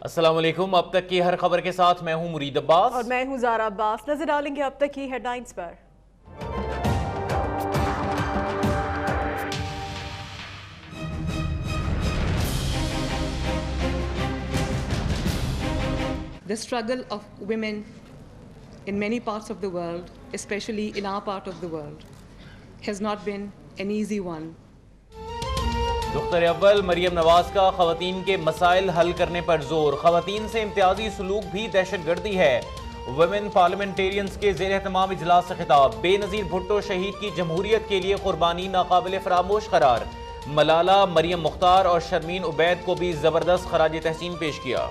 अस्सलाम वालेकुम। अब तक की हर खबर के साथ मैं हूं मुरीद अब्बास और मैं हूं ज़ारा अब्बास। नजर डालेंगे अब तक की हेडलाइंस पर। The struggle of women in many parts of the world, especially in our part of the world, has not been an easy one. दुख्तर अव्वल मरियम नवाज का खवातीन के मसाइल हल करने पर जोर। खवातीन से इम्तियाजी सलूक भी दहशतगर्दी है। वुमेन पार्लियामेंटेरियंस के ज़ेर एहतमाम इजलास से खिताब। बेनज़ीर भुट्टो शहीद की जमहूरियत के लिए कुर्बानी नाकाबिल फरामोश करार। मलाला, मरियम मुख्तार और शर्मीन उबैद को भी ज़बरदस्त खराज तहसीन पेश किया।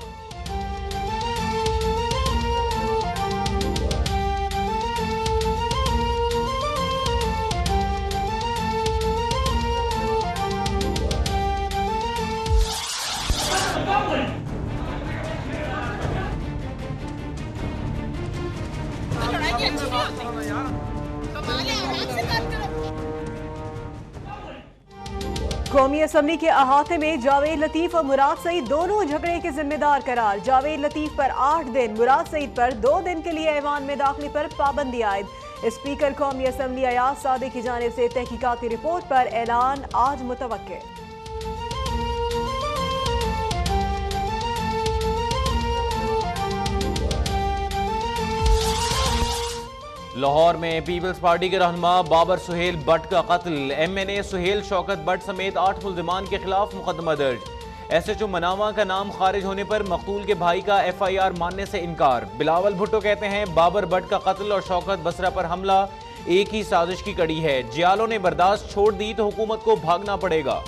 कौमी असम्बली के अहाते में जावेद लतीफ और मुराद सईद दोनों झगड़े के जिम्मेदार करार। जावेद लतीफ पर 8 दिन, मुराद सईद पर 2 दिन के लिए ऐवान में दाखिले पर पाबंदी आयद। स्पीकर कौमी असम्बली अयाज सादिक की जानिब से तहकीकाती रिपोर्ट पर ऐलान आज मुतवक्के। लाहौर में पीपल्स पार्टी के रहनुमा बाबर सुहेल बट का कत्ल। MNA सुहेल शौकत बट समेत 8 मुल्जिमान के खिलाफ मुकदमा दर्ज। SHO मनामा का नाम खारिज होने पर मकतूल के भाई का FIR मानने से इनकार। बिलावल भुट्टो कहते हैं बाबर बट का कत्ल और शौकत बसरा पर हमला एक ही साजिश की कड़ी है। जियालों ने बर्दाश्त छोड़ दी तो हुकूमत को भागना पड़ेगा।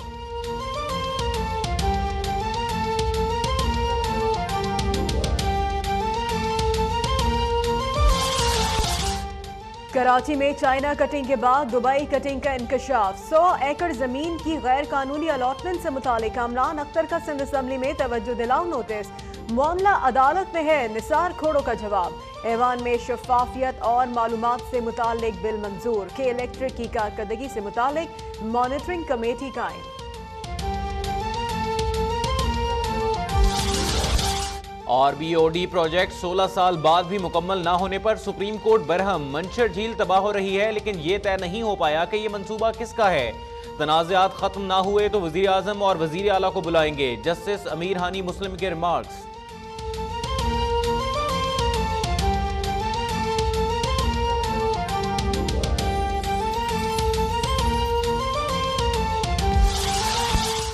कराची में चाइना कटिंग के बाद दुबई कटिंग का इंकशाफ। 100 एकड़ जमीन की गैर कानूनी अलॉटमेंट से मुतालिक कामरान अख्तर का सिंध असम्बली में तवज्जो दिलाओ नोटिस। मामला अदालत में है, निसार खोड़ो का जवाब। ऐवान में शफाफियत और मालूमात से मुतालिक बिल मंजूर। के इलेक्ट्रिक की कारकर्दगी से मुतालिक मॉनिटरिंग कमेटी कायम। RBOD प्रोजेक्ट 16 साल बाद भी मुकम्मल ना होने पर सुप्रीम कोर्ट बरहम। मंशर झील तबाह हो रही है लेकिन ये तय नहीं हो पाया कि ये मंसूबा किसका है। तनाज़ात खत्म ना हुए तो वज़ीर आज़म और वज़ीर आला को बुलाएंगे। जस्टिस अमीर हानी मुस्लिम के रिमार्क्स।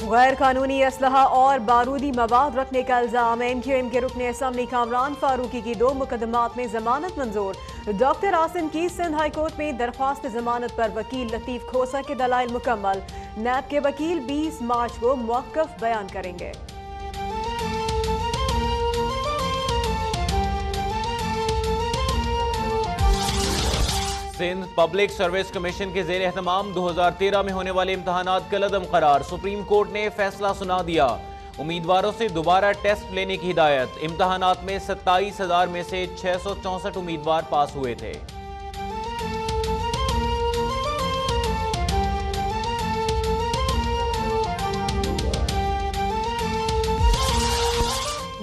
गैर कानूनी असलहा और बारूदी मवाद रखने का इल्जाम। MQM के रुकने असम्बली कामरान फारूकी की 2 मुकदमात में जमानत मंजूर। डॉक्टर आसिम की सिंध हाई कोर्ट में दरख्वास्त जमानत पर वकील लतीफ खोसा के दलाइल मुकम्मल। नैब के वकील 20 मार्च को मौक़िफ़ बयान करेंगे। सिंध पब्लिक सर्विस कमीशन के ज़ेर एहतमाम 2013 में होने वाले इम्तहानात कलअदम करार। सुप्रीम कोर्ट ने फैसला सुना दिया। उम्मीदवारों से दोबारा टेस्ट लेने की हिदायत। इम्तहानात में 27,000 में से 664 उम्मीदवार पास हुए थे।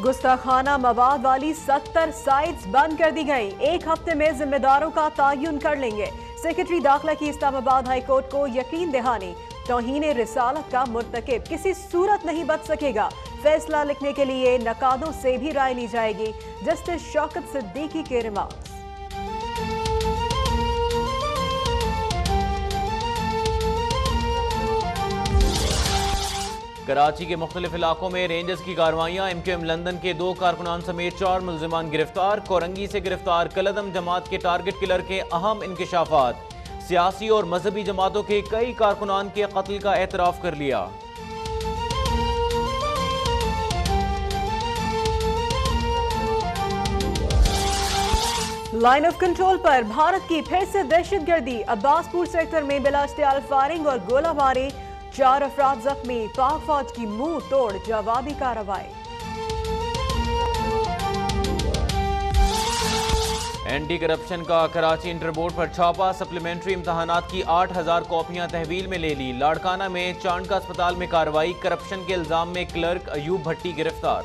गुस्ताखाना मवाद वाली 70 साइट्स बंद कर दी गई। 1 हफ्ते में जिम्मेदारों का तयन कर लेंगे। सेक्रेटरी दाखिला की इस्लामाबाद हाई कोर्ट को यकीन दहानी। तौहीन रिसालत का मुर्तकिब किसी सूरत नहीं बच सकेगा। फैसला लिखने के लिए नकादों से भी राय ली जाएगी। जस्टिस शौकत सिद्दीकी के रिमार्क्स। कराची के मुख्तलिफ इलाकों में रेंजर्स की कार्रवाइयाँ। MQM लंदन के 2 कारकुनान समेत 4 मुल्जिमान गिरफ्तार। कोरंगी से गिरफ्तार कलअदम जमात के टारगेट किलर के अहम इंकशाफात। सियासी और मजहबी जमातों के कई कारकुनान के कत्ल का एतराफ कर लिया। लाइन ऑफ कंट्रोल पर भारत की फिर से दहशतगर्दी। अब्बासपुर सेक्टर में बिलाश्तियाल फायरिंग और गोलाबारी। 4 अफराद जख्मी। पाक फौज की मुंह तोड़ जवाबी कार्रवाई। एंटी करप्शन का कराची इंटर बोर्ड पर छापा। सप्लीमेंट्री इम्तहानात की 8,000 कॉपियां तहवील में ले ली। लाड़काना में चांद का अस्पताल में कार्रवाई। करप्शन के इल्जाम में क्लर्क अयूब भट्टी गिरफ्तार।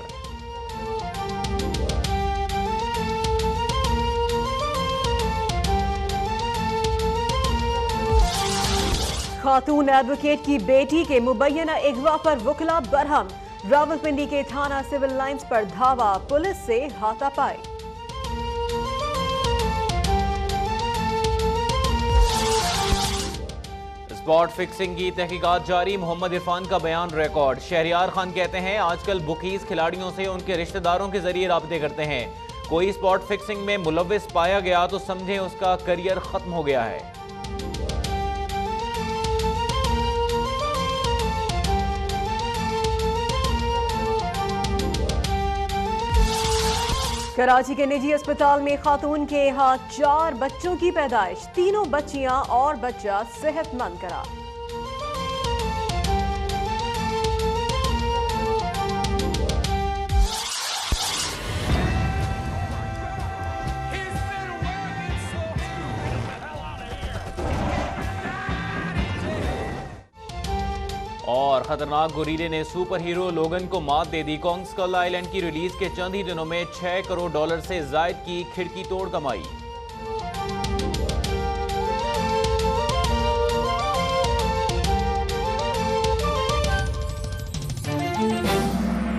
खातून एडवोकेट की बेटी के मुबैना अगवा पर वकला बरहम। रावलपिंडी के थाना सिविल लाइंस पर धावा, पुलिस से हाथापाई। स्पॉट फिक्सिंग की तहकीकात जारी, मोहम्मद इरफान का बयान रिकॉर्ड। शहरियार खान कहते हैं आजकल बुकीज खिलाड़ियों से उनके रिश्तेदारों के जरिए राब्ते करते हैं। कोई स्पॉट फिक्सिंग में मुलव्विस पाया गया तो समझें उसका करियर खत्म हो गया है। कराची के निजी अस्पताल में खातून के यहाँ 4 बच्चों की पैदाइश, तीनों बच्चियां और बच्चा सेहतमंद करार। और खतरनाक गोरीले ने सुपर हीरो लोगन को मात दे दी। कॉन्ग स्कल आइलैंड की रिलीज के चंद ही दिनों में $6 करोड़ से जायद की खिड़की तोड़ कमाई।